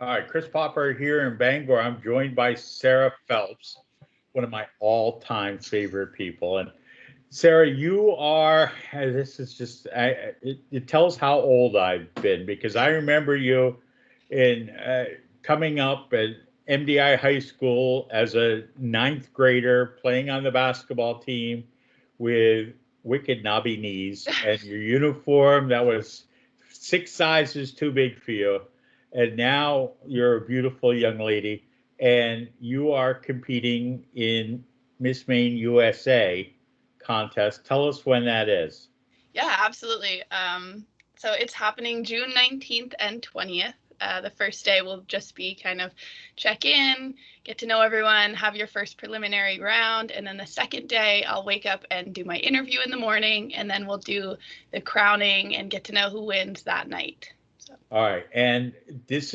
All right, Chris Popper here in Bangor. I'm joined by Sarah Phelps, one of my all-time favorite people. And Sarah, you are, this is just, it tells how old I've been because I remember you in coming up at MDI High School as a ninth grader playing on the basketball team with wicked knobby knees and your uniform that was six sizes too big for you. And now you're a beautiful young lady and you are competing in Miss Maine USA contest. Tell us when that is. Yeah, absolutely. So it's happening June 19th and 20th. The first day will just be kind of check in, get to know everyone, have your first preliminary round. And then the second day, I'll wake up and do my interview in the morning. And then we'll do the crowning and get to know who wins that night. So. All right. And this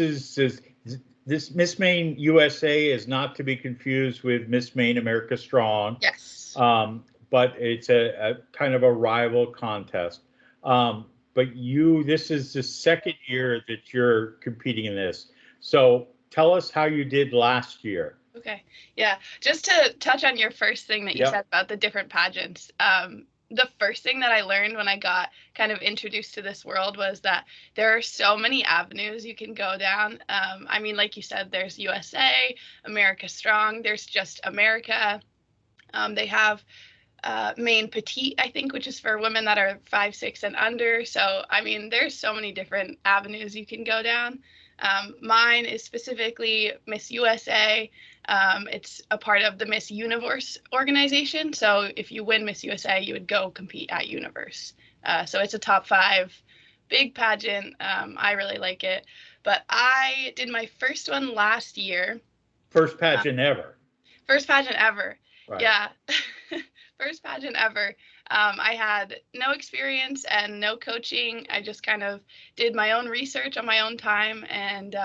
Miss Maine USA is not to be confused with Miss Maine America Strong. Yes. But it's a kind of a rival contest. But this is the second year that you're competing in this. So tell us how you did last year. Okay. Yeah. Just to touch on your first thing that you said about the different pageants. The first thing that I learned when I got kind of introduced to this world was that there are so many avenues you can go down. I mean, like you said, there's USA, America Strong, there's just America. They have Maine Petite, I think, which is for women that are 5'6" and under. So, I mean, there's so many different avenues you can go down. Mine is specifically Miss USA. It's a part of the Miss Universe organization. So if you win Miss USA, you would go compete at Universe. So it's a top 5 big pageant. I really like it. But I did my first one last year. First pageant ever. First pageant ever. Right. Yeah. First pageant ever. I had no experience and no coaching. I just kind of did my own research on my own time, and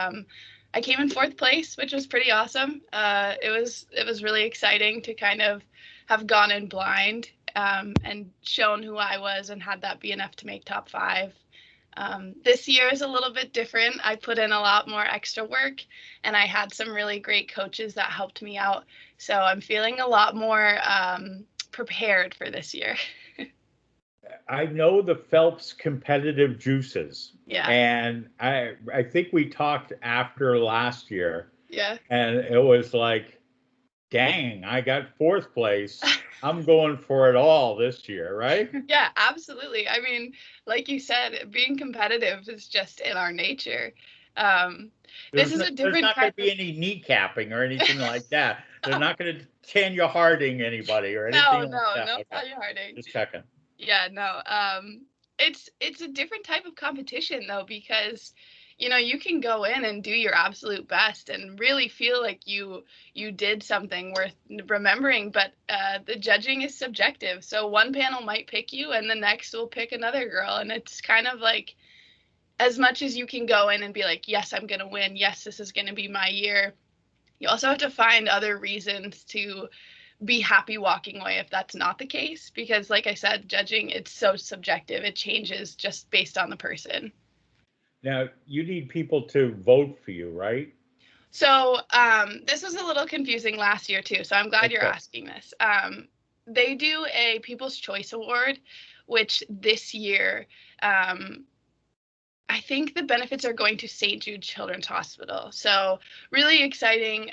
I came in 4th place, which was pretty awesome. It was really exciting to kind of have gone in blind and shown who I was and had that be enough to make top 5. This year is a little bit different. I put in a lot more extra work, and I had some really great coaches that helped me out. So I'm feeling a lot more prepared for this year. I know the Phelps competitive juices. Yeah. And I think we talked after last year. Yeah. And it was like, dang, I got 4th place. I'm going for it all this year, right? Yeah, absolutely. I mean, like you said, being competitive is just in our nature. This is a different There's not going to be any kneecapping or anything like that. They're not going to Tanya Harding anybody or anything like that. No, Okay. Tanya Harding. Just checking. Yeah, no. It's a different type of competition though, because you can go in and do your absolute best and really feel like you did something worth remembering, but the judging is subjective. So one panel might pick you and the next will pick another girl, and it's kind of like, as much as you can go in and be like, yes, I'm going to win, yes, this is going to be my year, you also have to find other reasons to be happy walking away if that's not the case, because like I said, judging, it's so subjective. It changes just based on the person. Now, you need people to vote for you, right? So this was a little confusing last year too, so I'm glad you're asking this. They do a People's Choice Award, which this year I think the benefits are going to St. Jude Children's Hospital. So really exciting.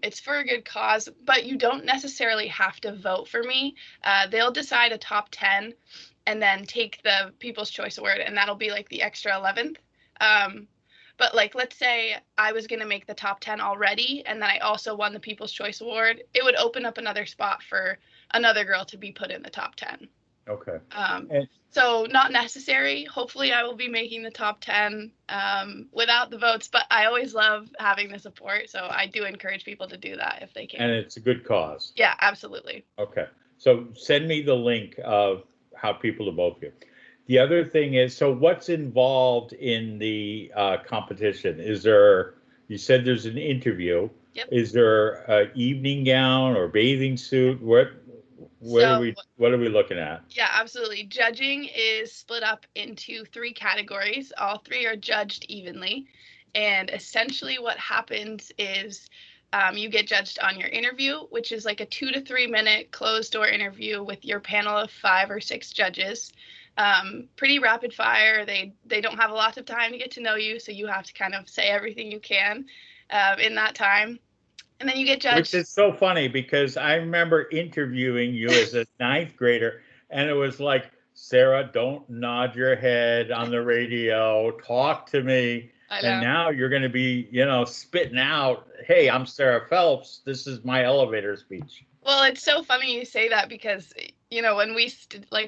It's for a good cause, but you don't necessarily have to vote for me. They'll decide a top 10 and then take the People's Choice Award, and that'll be like the extra 11th. But like, let's say I was going to make the top 10 already, and then I also won the People's Choice Award, it would open up another spot for another girl to be put in the top 10. Okay. So not necessary. Hopefully I will be making the top 10 without the votes, but I always love having the support. So I do encourage people to do that if they can. And it's a good cause. Yeah, absolutely. Okay. So send me the link of how people to vote for you. The other thing is, so what's involved in the competition? You said there's an interview. Yep. Is there an evening gown or bathing suit? What are we looking at? Yeah, absolutely. Judging is split up into 3 categories. All 3 are judged evenly. And essentially what happens is you get judged on your interview, which is like a 2 to 3 minute closed door interview with your panel of 5 or 6 judges. Pretty rapid fire. They don't have a lot of time to get to know you, so you have to kind of say everything you can in that time. And then you get judged. Which is so funny because I remember interviewing you as a 9th grader, and it was like, Sarah, don't nod your head on the radio, talk to me. And now you're going to be, spitting out, hey, I'm Sarah Phelps. This is my elevator speech. Well, it's so funny you say that because, when we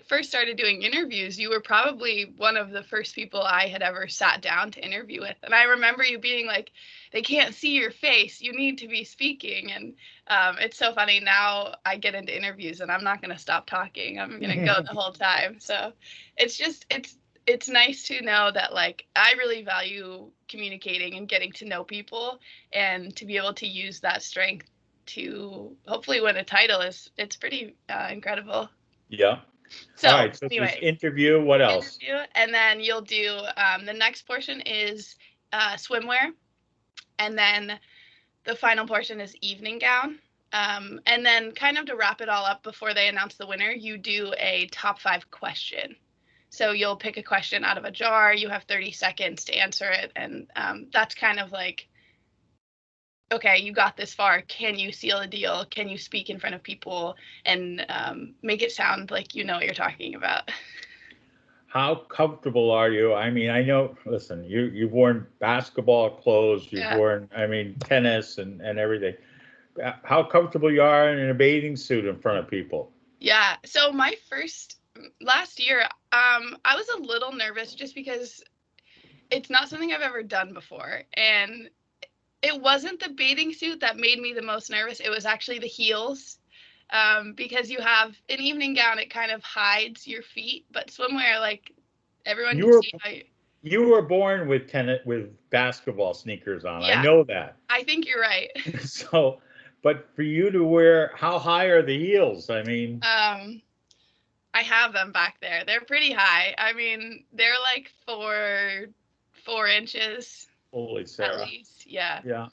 first started doing interviews, you were probably one of the first people I had ever sat down to interview with. And I remember you being like, they can't see your face. You need to be speaking. And it's so funny. Now I get into interviews and I'm not going to stop talking. I'm going to go the whole time. So it's nice to know that I really value communicating and getting to know people, and to be able to use that strength to hopefully win a title it's pretty incredible. Yeah. So all right, so anyway, this interview, what else? And then you'll do the next portion is swimwear, and then the final portion is evening gown. And then kind of to wrap it all up before they announce the winner, you do a top 5 question. So you'll pick a question out of a jar. You have 30 seconds to answer it. And that's kind of like, okay, you got this far. Can you seal a deal? Can you speak in front of people and make it sound like you know what you're talking about? How comfortable are you? I mean, I know, listen, you've worn basketball clothes, you've worn, tennis and everything. How comfortable you are in a bathing suit in front of people? Yeah. So last year, I was a little nervous just because it's not something I've ever done before. And it wasn't the bathing suit that made me the most nervous. It was actually the heels, because you have an evening gown. It kind of hides your feet, but swimwear, everyone can see how you were born with basketball sneakers on. Yeah, I know that. I think you're right. So, but for you to wear, how high are the heels? I mean, I have them back there. They're pretty high. I mean, they're like 4 inches. Holy Sarah. At least, yeah. Yeah.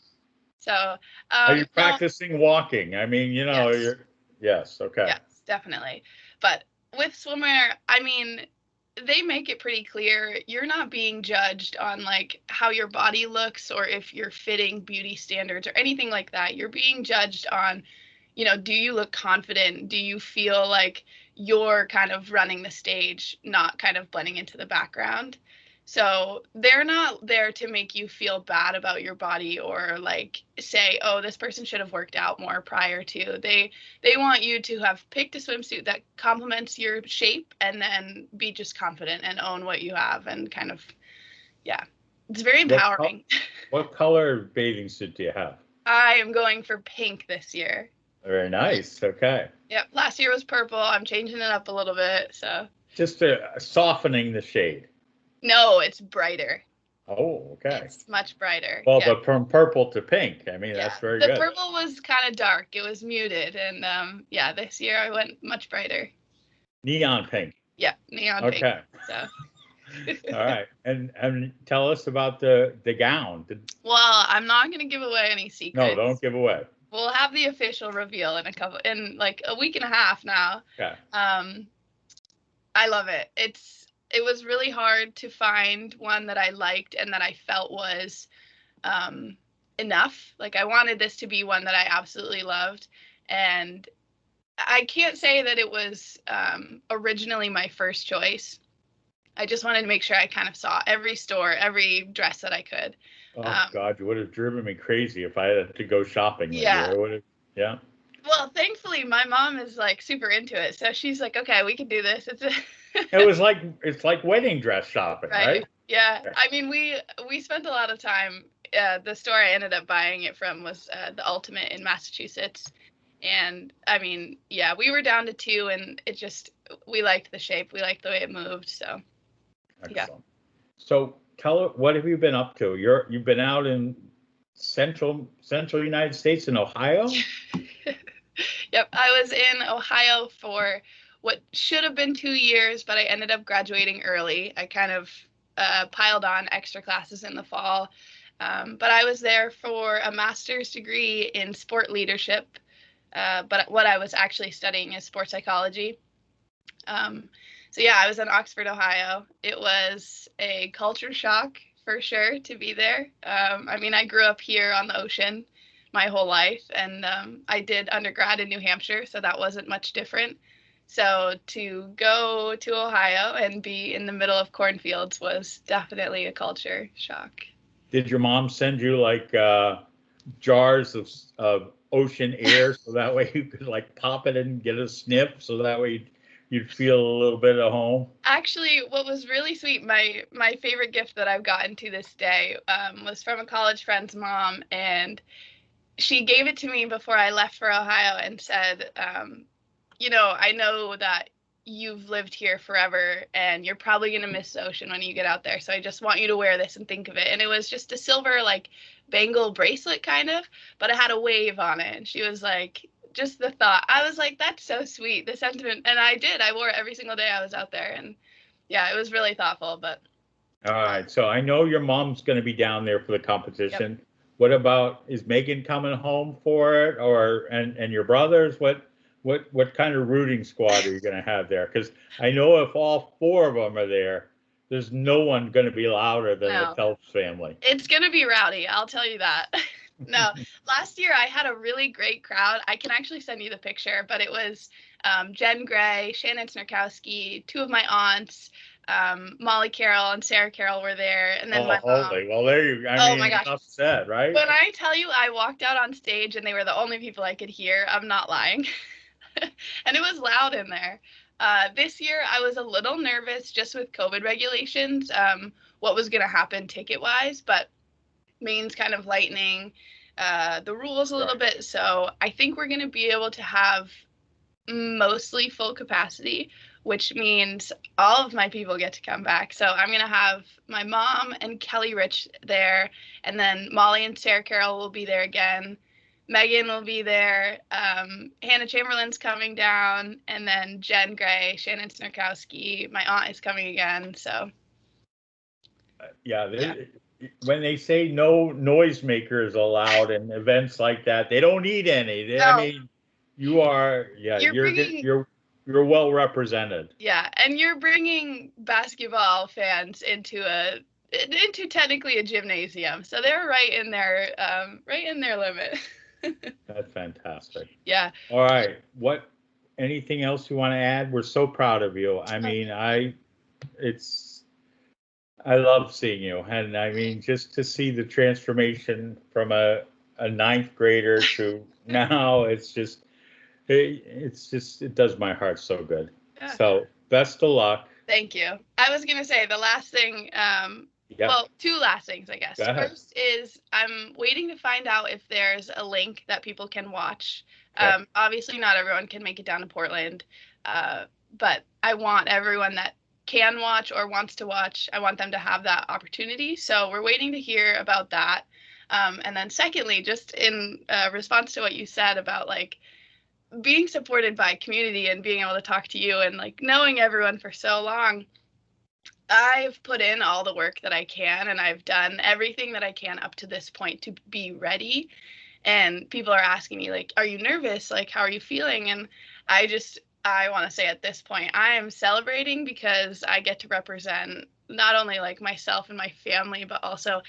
So, are you practicing walking? I mean, yes. Yes, okay. Yes, definitely. But with swimwear, I mean, they make it pretty clear you're not being judged on how your body looks or if you're fitting beauty standards or anything like that. You're being judged on, do you look confident? Do you feel like you're kind of running the stage, not kind of blending into the background? So they're not there to make you feel bad about your body or say, oh, this person should have worked out more prior to. They want you to have picked a swimsuit that complements your shape and then be just confident and own what you have and kind of, yeah, it's very empowering. What color bathing suit do you have? I am going for pink this year. Very nice. Okay. Yep. Last year was purple. I'm changing it up a little bit. So just softening the shade. No, it's brighter. Oh, okay. It's much brighter. Well, but from purple to pink, I mean, that's very good. The purple was kind of dark. It was muted. And this year I went much brighter. Neon pink. Yeah, neon pink. Okay. So. All right. And tell us about the gown. Well, I'm not going to give away any secrets. No, don't give away. We'll have the official reveal in a week and a half now. Okay. I love it. It was really hard to find one that I liked and that I felt was enough. I wanted this to be one that I absolutely loved. And I can't say that it was originally my first choice. I just wanted to make sure I kind of saw every store, every dress that I could. Oh, God, you would have driven me crazy if I had to go shopping. Yeah. Yeah. Well, thankfully, my mom is super into it. So she's like, okay, we can do this. It's like wedding dress shopping, right? Yeah. Okay. I mean, we spent a lot of time. The store I ended up buying it from was the Ultimate in Massachusetts. And I mean, yeah, we were down to 2 and we liked the shape. We liked the way it moved. So, excellent. Yeah. So tell her, what have you been up to? You've been out in central United States in Ohio? Yep. I was in Ohio for what should have been 2 years, but I ended up graduating early. I kind of piled on extra classes in the fall. But I was there for a master's degree in sport leadership. But what I was actually studying is sports psychology. So yeah, I was in Oxford, Ohio. It was a culture shock for sure to be there. I mean, I grew up here on the ocean my whole life, and I did undergrad in New Hampshire, so that wasn't much different. So to go to Ohio and be in the middle of cornfields was definitely a culture shock. Did your mom send you like jars of ocean air so that way you could like pop it and get a sniff so that way you'd feel a little bit at home? Actually, what was really sweet, my favorite gift that I've gotten to this day, was from a college friend's mom, and she gave it to me before I left for Ohio and said, I know that you've lived here forever and you're probably going to miss the ocean when you get out there. So I just want you to wear this and think of it. And it was just a silver, like, bangle bracelet kind of, but it had a wave on it. And she was like, just the thought. I was like, that's so sweet, the sentiment. And I did. I wore it every single day I was out there. And yeah, it was really thoughtful. But all right. So I know your mom's going to be down there for the competition. Yep. What about, is Megan coming home for it, or and your brothers? What kind of rooting squad are you going to have there? Because I know if all four of them are there, there's no one going to be louder than the Phelps family. It's going to be rowdy, I'll tell you that. No, last year I had a really great crowd. I can actually send you the picture, but it was Jen Gray, Shannon Snorkowski, two of my aunts, Molly Carroll and Sarah Carroll were there, and then my mom. Well, there you go. I mean, my gosh. Enough said, right? When I tell you I walked out on stage and they were the only people I could hear, I'm not lying. And it was loud in there. This year I was a little nervous just with COVID regulations, what was going to happen ticket-wise, but Maine's kind of lightening the rules a little bit, so I think we're going to be able to have mostly full capacity, which means all of my people get to come back. So I'm going to have my mom and Kelly Rich there, and then Molly and Sarah Carroll will be there again. Megan will be there. Hannah Chamberlain's coming down, and then Jen Gray, Shannon Snorkowski, my aunt is coming again. So when they say no noisemakers allowed in events like that, they don't need any. No. I mean, you're well represented. Yeah, and you're bringing basketball fans into technically a gymnasium, so they're right in their limit. That's fantastic. Yeah. All right. Anything else you want to add? We're so proud of you. I mean, I love seeing you. And I mean, just to see the transformation from a ninth grader to now, it does my heart so good. Yeah. So best of luck. Thank you. I was going to say the last thing, well, two last things, I guess. First is I'm waiting to find out if there's a link that people can watch. Obviously, not everyone can make it down to Portland, but I want everyone that can watch or wants to watch, I want them to have that opportunity. So we're waiting to hear about that. And then secondly, just in response to what you said about like being supported by community and being able to talk to you and like knowing everyone for so long, I've put in all the work that I can, and I've done everything that I can up to this point to be ready. And people are asking me like, are you nervous? Like, how are you feeling? And I want to say at this point, I am celebrating because I get to represent not only like myself and my family, but also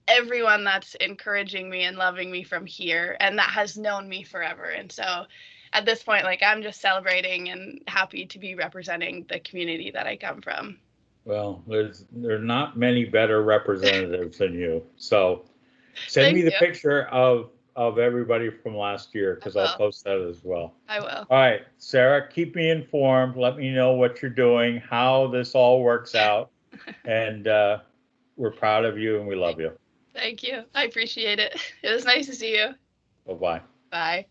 everyone that's encouraging me and loving me from here and that has known me forever. And so at this point, like, I'm just celebrating and happy to be representing the community that I come from. Well, there are not many better representatives than you. So send me the picture of everybody from last year, because I'll post that as well. I will. All right, Sarah, keep me informed. Let me know what you're doing, how this all works out. And we're proud of you and we love you. Thank you. I appreciate it. It was nice to see you. Bye-bye. Bye.